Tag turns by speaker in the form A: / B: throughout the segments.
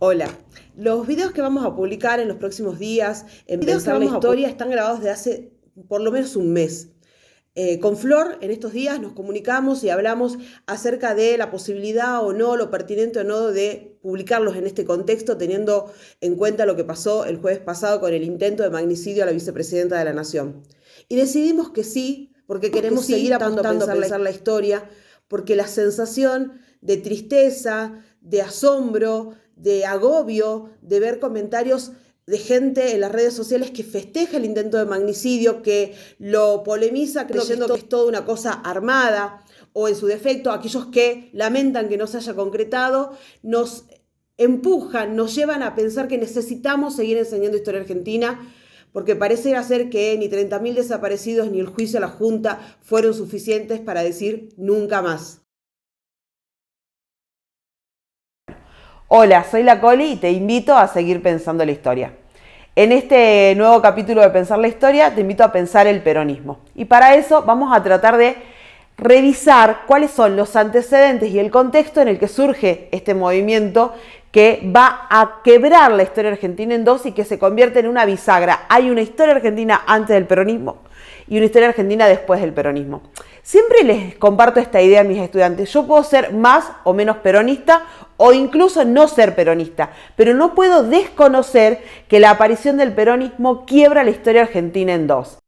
A: Hola, los videos que vamos a publicar en los próximos días en Pensar la Historia están grabados de hace por lo menos un mes. Con Flor en estos días nos comunicamos y hablamos acerca de la posibilidad o no, lo pertinente o no de publicarlos en este contexto, teniendo en cuenta lo que pasó el jueves pasado con el intento de magnicidio a la vicepresidenta de la Nación. Y decidimos que sí, porque queremos seguir apuntando a pensar la historia, porque la sensación de tristeza, de asombro, de agobio, de ver comentarios de gente en las redes sociales que festeja el intento de magnicidio, que lo polemiza creyendo que es toda una cosa armada, o en su defecto aquellos que lamentan que no se haya concretado, nos empujan, nos llevan a pensar que necesitamos seguir enseñando historia argentina, porque parece ser que ni 30.000 desaparecidos ni el juicio a la Junta fueron suficientes para decir nunca más.
B: Hola, soy la Coli y te invito a seguir pensando la historia. En este nuevo capítulo de Pensar la Historia te invito a pensar el peronismo. Y para eso vamos a tratar de revisar cuáles son los antecedentes y el contexto en el que surge este movimiento que va a quebrar la historia argentina en dos y que se convierte en una bisagra. Hay una historia argentina antes del peronismo y una historia argentina después del peronismo. Siempre les comparto esta idea a mis estudiantes. Yo puedo ser más o menos peronista o incluso no ser peronista, pero no puedo desconocer que la aparición del peronismo quiebra la historia argentina en dos.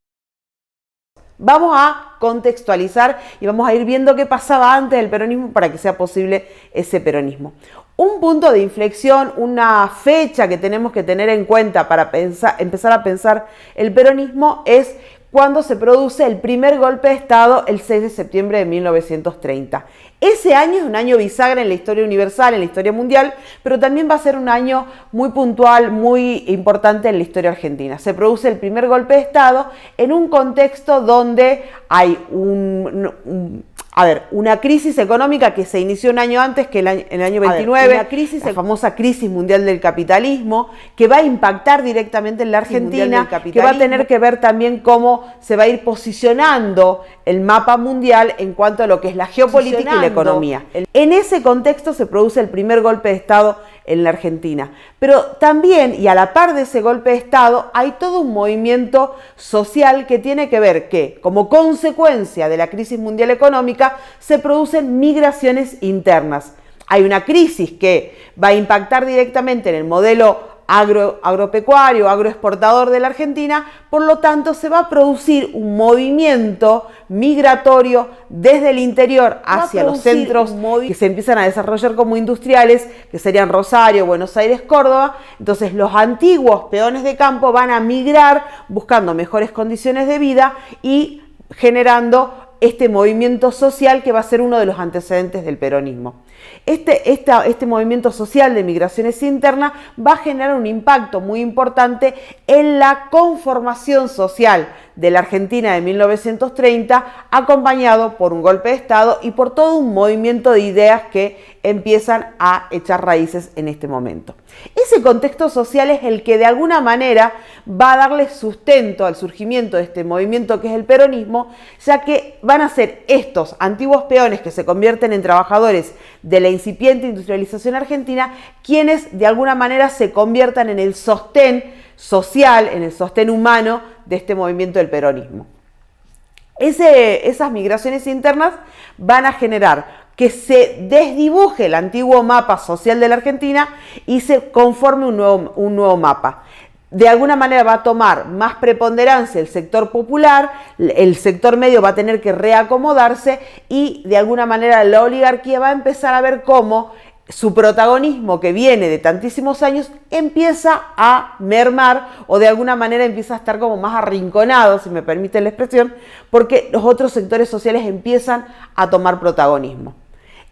B: Vamos a contextualizar y vamos a ir viendo qué pasaba antes del peronismo para que sea posible ese peronismo. Un punto de inflexión, una fecha que tenemos que tener en cuenta para empezar a pensar el peronismo es cuando se produce el primer golpe de Estado el 6 de septiembre de 1930. Ese año es un año bisagra en la historia universal, en la historia mundial, pero también va a ser un año muy puntual, muy importante en la historia argentina. Se produce el primer golpe de Estado en un contexto donde hay una crisis económica que se inició un año antes que el año 29, la famosa crisis mundial del capitalismo, que va a impactar directamente en la Argentina, que va a tener que ver también cómo se va a ir posicionando el mapa mundial en cuanto a lo que es la geopolítica y la economía. En ese contexto se produce el primer golpe de Estado en la Argentina. Pero también, y a la par de ese golpe de Estado, hay todo un movimiento social que tiene que ver que, como consecuencia de la crisis mundial económica, se producen migraciones internas. Hay una crisis que va a impactar directamente en el modelo agropecuario, agroexportador de la Argentina, por lo tanto se va a producir un movimiento migratorio desde el interior hacia los centros que se empiezan a desarrollar como industriales, que serían Rosario, Buenos Aires, Córdoba. Entonces los antiguos peones de campo van a migrar buscando mejores condiciones de vida y generando este movimiento social que va a ser uno de los antecedentes del peronismo. Este movimiento social de migraciones internas va a generar un impacto muy importante en la conformación social de la Argentina de 1930, acompañado por un golpe de Estado y por todo un movimiento de ideas que empiezan a echar raíces en este momento. Ese contexto social es el que de alguna manera va a darle sustento al surgimiento de este movimiento que es el peronismo, ya que van a ser estos antiguos peones que se convierten en trabajadores de la incipiente industrialización argentina quienes de alguna manera se conviertan en el sostén social, en el sostén humano de este movimiento del peronismo. Esas migraciones internas van a generar que se desdibuje el antiguo mapa social de la Argentina y se conforme un nuevo mapa. De alguna manera va a tomar más preponderancia el sector popular, el sector medio va a tener que reacomodarse y de alguna manera la oligarquía va a empezar a ver cómo su protagonismo que viene de tantísimos años empieza a mermar o de alguna manera empieza a estar como más arrinconado, si me permite la expresión, porque los otros sectores sociales empiezan a tomar protagonismo.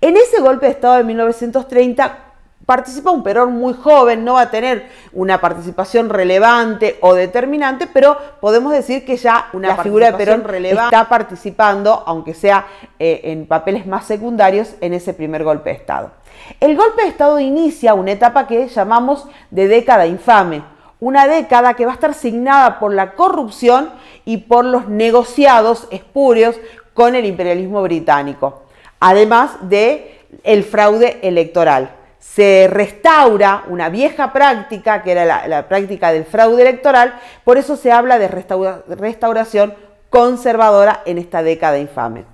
B: En ese golpe de Estado de 1930 participa un Perón muy joven, no va a tener una participación relevante o determinante, pero podemos decir que ya la figura de Perón está participando, aunque sea en papeles más secundarios, en ese primer golpe de Estado. El golpe de Estado inicia una etapa que llamamos de década infame, una década que va a estar signada por la corrupción y por los negociados espurios con el imperialismo británico, además del fraude electoral. se restaura una vieja práctica, que era la práctica del fraude electoral, por eso se habla de restauración conservadora en esta década infame.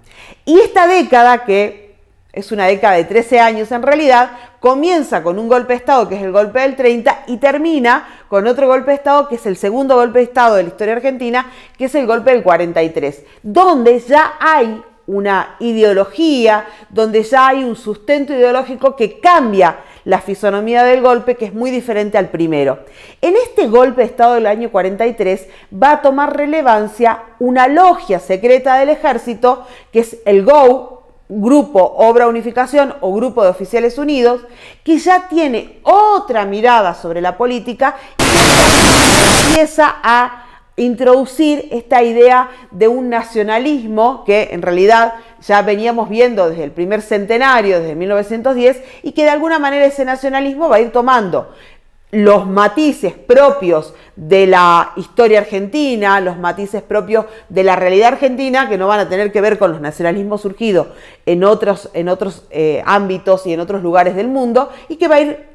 B: Y esta década, que es una década de 13 años en realidad, comienza con un golpe de Estado, que es el golpe del 30, y termina con otro golpe de Estado, que es el segundo golpe de Estado de la historia argentina, que es el golpe del 43, donde ya hay una ideología, donde ya hay un sustento ideológico que cambia la fisonomía del golpe, que es muy diferente al primero. En este golpe de Estado del año 43 va a tomar relevancia una logia secreta del ejército, que es el GOU, Grupo Obra Unificación o Grupo de Oficiales Unidos, que ya tiene otra mirada sobre la política y empieza a introducir esta idea de un nacionalismo que en realidad ya veníamos viendo desde el primer centenario, desde 1910, y que de alguna manera ese nacionalismo va a ir tomando los matices propios de la historia argentina, los matices propios de la realidad argentina, que no van a tener que ver con los nacionalismos surgidos en otros ámbitos y en otros lugares del mundo, y que va a ir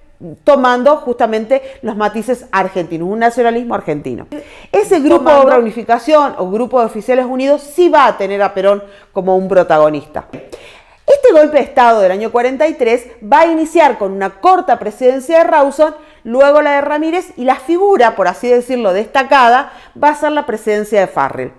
B: tomando justamente los matices argentinos, un nacionalismo argentino. Ese Grupo de Obra Unificación o Grupo de Oficiales Unidos sí va a tener a Perón como un protagonista. Este golpe de Estado del año 43 va a iniciar con una corta presidencia de Rawson, luego la de Ramírez, y la figura, por así decirlo, destacada va a ser la presidencia de Farrell.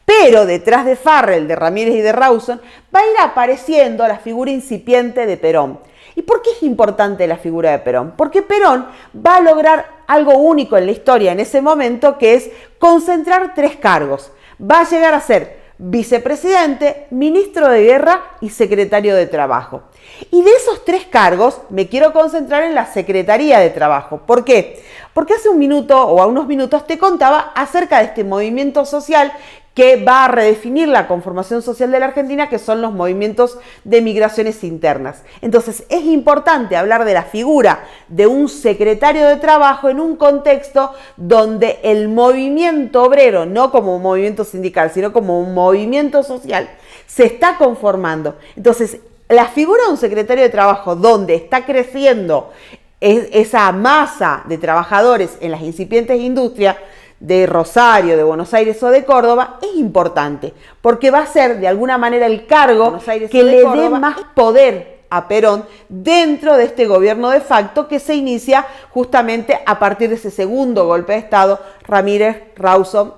B: Pero detrás de Farrell, de Ramírez y de Rawson va a ir apareciendo la figura incipiente de Perón. ¿Y por qué es importante la figura de Perón? Porque Perón va a lograr algo único en la historia en ese momento, que es concentrar 3 cargos. Va a llegar a ser vicepresidente, ministro de Guerra y secretario de Trabajo. Y de esos 3 cargos me quiero concentrar en la Secretaría de Trabajo. ¿Por qué? Porque hace un minuto o a unos minutos te contaba acerca de este movimiento social que va a redefinir la conformación social de la Argentina, que son los movimientos de migraciones internas. Entonces, es importante hablar de la figura de un secretario de Trabajo en un contexto donde el movimiento obrero, no como un movimiento sindical, sino como un movimiento social, se está conformando. Entonces, la figura de un secretario de Trabajo donde está creciendo esa masa de trabajadores en las incipientes industrias de Rosario, de Buenos Aires o de Córdoba, es importante, porque va a ser de alguna manera el cargo que le dé más poder a Perón dentro de este gobierno de facto que se inicia justamente a partir de ese segundo golpe de Estado, Rawson,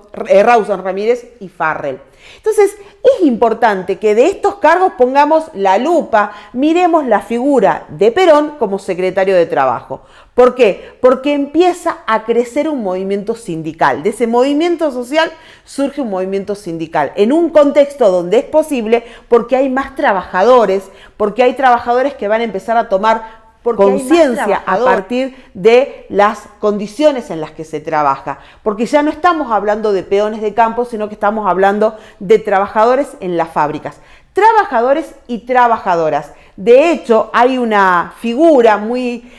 B: Ramírez y Farrell. Entonces, es importante que de estos cargos pongamos la lupa, miremos la figura de Perón como secretario de Trabajo. ¿Por qué? Porque empieza a crecer un movimiento sindical. De ese movimiento social surge un movimiento sindical, en un contexto donde es posible, porque hay más trabajadores, porque hay trabajadores que van a empezar a tomar conciencia a partir de las condiciones en las que se trabaja, porque ya no estamos hablando de peones de campo, sino que estamos hablando de trabajadores en las fábricas, trabajadores y trabajadoras. De hecho, hay una figura muy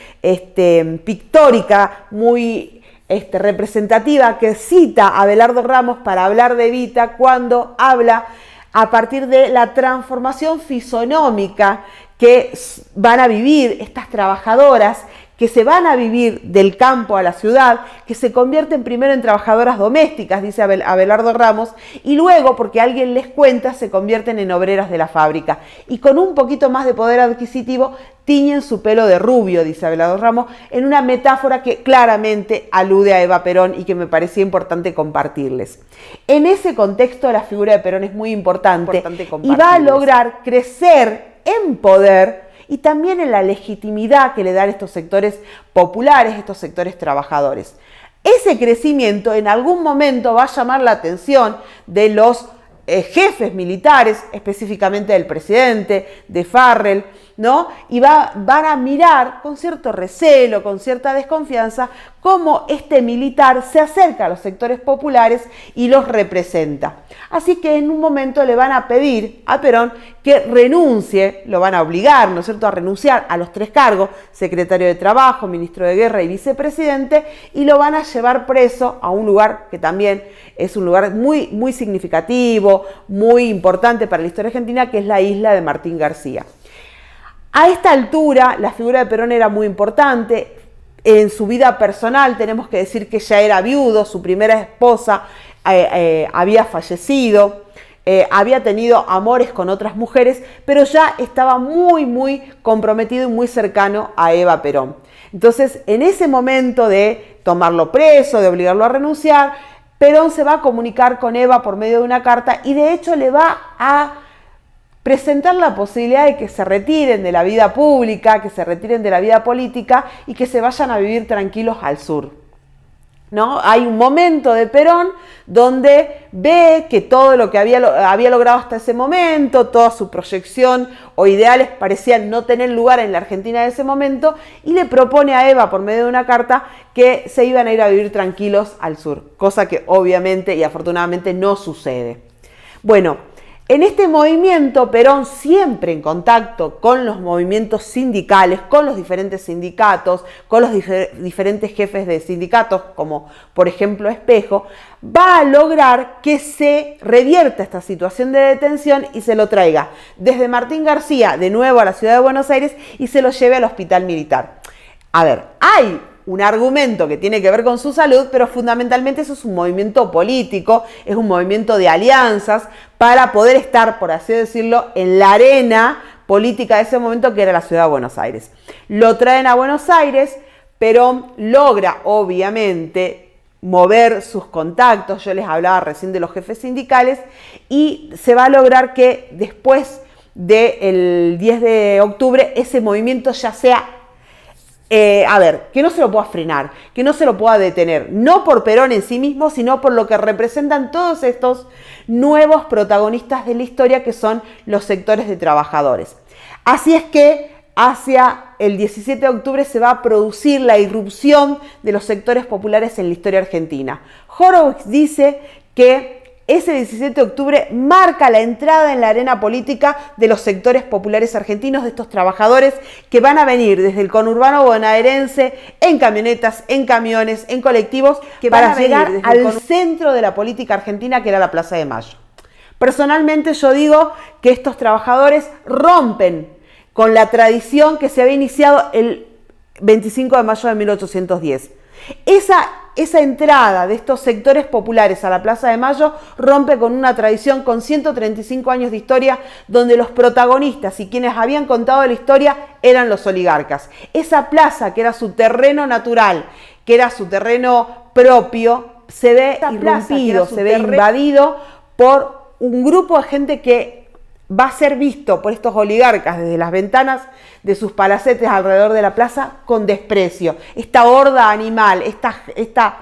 B: pictórica, muy representativa, que cita a Abelardo Ramos para hablar de Evita cuando habla a partir de la transformación fisonómica que van a vivir estas trabajadoras, que se van a vivir del campo a la ciudad, que se convierten primero en trabajadoras domésticas, dice Abelardo Ramos, y luego, porque alguien les cuenta, se convierten en obreras de la fábrica. Y con un poquito más de poder adquisitivo, tiñen su pelo de rubio, dice Abelardo Ramos, en una metáfora que claramente alude a Eva Perón y que me parecía importante compartirles. En ese contexto, la figura de Perón es muy importante y va a lograr crecer en poder y también en la legitimidad que le dan estos sectores populares, estos sectores trabajadores. Ese crecimiento en algún momento va a llamar la atención de los jefes militares, específicamente del presidente, de Farrell, ¿no? Y van a mirar con cierto recelo, con cierta desconfianza, cómo este militar se acerca a los sectores populares y los representa. Así que en un momento le van a pedir a Perón que renuncie, lo van a obligar, ¿no es cierto?, a renunciar a los 3 cargos, secretario de Trabajo, ministro de Guerra y vicepresidente, y lo van a llevar preso a un lugar que también es un lugar muy, muy significativo, muy importante para la historia argentina, que es la isla de Martín García. A esta altura, la figura de Perón era muy importante. En su vida personal tenemos que decir que ya era viudo, su primera esposa había fallecido, había tenido amores con otras mujeres, pero ya estaba muy comprometido y muy cercano a Eva Perón. Entonces, en ese momento de tomarlo preso, de obligarlo a renunciar, Perón se va a comunicar con Eva por medio de una carta y de hecho le va a presentar la posibilidad de que se retiren de la vida pública, que se retiren de la vida política y que se vayan a vivir tranquilos al sur, ¿no? Hay un momento de Perón donde ve que todo lo que había logrado hasta ese momento, toda su proyección o ideales parecían no tener lugar en la Argentina de ese momento y le propone a Eva por medio de una carta que se iban a ir a vivir tranquilos al sur, cosa que obviamente y afortunadamente no sucede. Bueno, en este movimiento, Perón siempre en contacto con los movimientos sindicales, con los diferentes sindicatos, con los diferentes jefes de sindicatos, como por ejemplo Espejo, va a lograr que se revierta esta situación de detención y se lo traiga desde Martín García de nuevo a la ciudad de Buenos Aires y se lo lleve al hospital militar. A ver, hay un argumento que tiene que ver con su salud, pero fundamentalmente eso es un movimiento político, es un movimiento de alianzas para poder estar, por así decirlo, en la arena política de ese momento que era la ciudad de Buenos Aires. Lo traen a Buenos Aires, Perón logra obviamente mover sus contactos, yo les hablaba recién de los jefes sindicales, y se va a lograr que después del 10 de octubre ese movimiento ya sea que no se lo pueda frenar, que no se lo pueda detener, no por Perón en sí mismo, sino por lo que representan todos estos nuevos protagonistas de la historia que son los sectores de trabajadores. Así es que hacia el 17 de octubre se va a producir la irrupción de los sectores populares en la historia argentina. Horowitz dice que ese 17 de octubre marca la entrada en la arena política de los sectores populares argentinos, de estos trabajadores que van a venir desde el conurbano bonaerense, en camionetas, en camiones, en colectivos, que van a llegar al centro de la política argentina, que era la Plaza de Mayo. Personalmente yo digo que estos trabajadores rompen con la tradición que se había iniciado el 25 de mayo de 1810. Esa entrada de estos sectores populares a la Plaza de Mayo rompe con una tradición con 135 años de historia donde los protagonistas y quienes habían contado la historia eran los oligarcas. Esa plaza que era su terreno natural, que era su terreno propio, se ve irrumpido, se ve invadido por un grupo de gente que va a ser visto por estos oligarcas desde las ventanas de sus palacetes alrededor de la plaza con desprecio. Esta horda animal, esta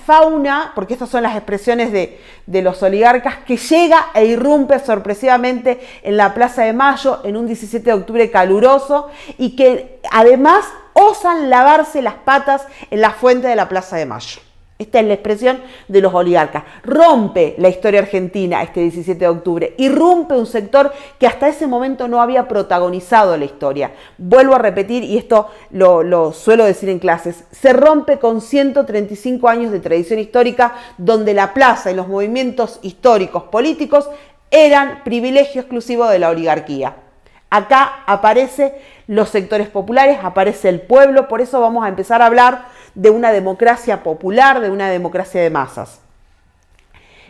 B: fauna, porque estas son las expresiones de los oligarcas, que llega e irrumpe sorpresivamente en la Plaza de Mayo en un 17 de octubre caluroso y que además osan lavarse las patas en la fuente de la Plaza de Mayo. Esta es la expresión de los oligarcas. Rompe la historia argentina este 17 de octubre. Irrumpe un sector que hasta ese momento no había protagonizado la historia. Vuelvo a repetir, y esto lo suelo decir en clases, se rompe con 135 años de tradición histórica donde la plaza y los movimientos históricos políticos eran privilegio exclusivo de la oligarquía. Acá aparecen los sectores populares, aparece el pueblo, por eso vamos a empezar a hablar de una democracia popular, de una democracia de masas.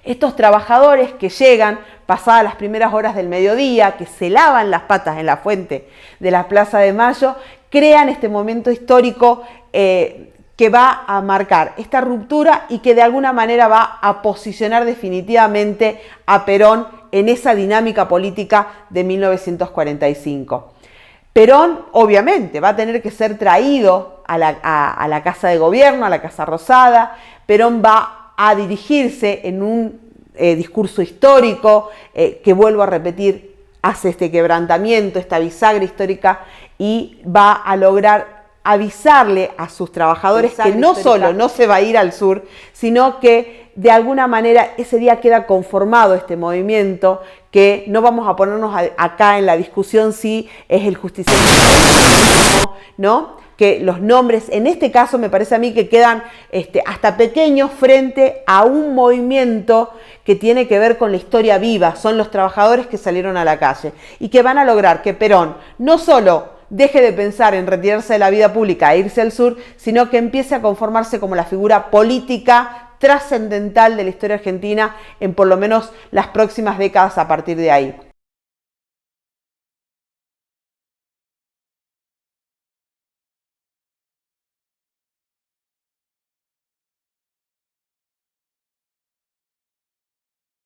B: Estos trabajadores que llegan pasadas las primeras horas del mediodía, que se lavan las patas en la fuente de la Plaza de Mayo, crean este momento histórico que va a marcar esta ruptura y que de alguna manera va a posicionar definitivamente a Perón en esa dinámica política de 1945. Perón, obviamente, va a tener que ser traído a la Casa de Gobierno, a la Casa Rosada. Perón va a dirigirse en un discurso histórico que, vuelvo a repetir, hace este quebrantamiento, esta bisagra histórica y va a lograr avisarle a sus trabajadores que no solo no se va a ir al sur, sino que de alguna manera ese día queda conformado este movimiento, que no vamos a ponernos acá en la discusión si es el justicialismo, ¿no? que los nombres, en este caso me parece a mí que quedan hasta pequeños frente a un movimiento que tiene que ver con la historia viva, son los trabajadores que salieron a la calle y que van a lograr que Perón no solo deje de pensar en retirarse de la vida pública e irse al sur, sino que empiece a conformarse como la figura política trascendental de la historia argentina en por lo menos las próximas décadas a partir de ahí.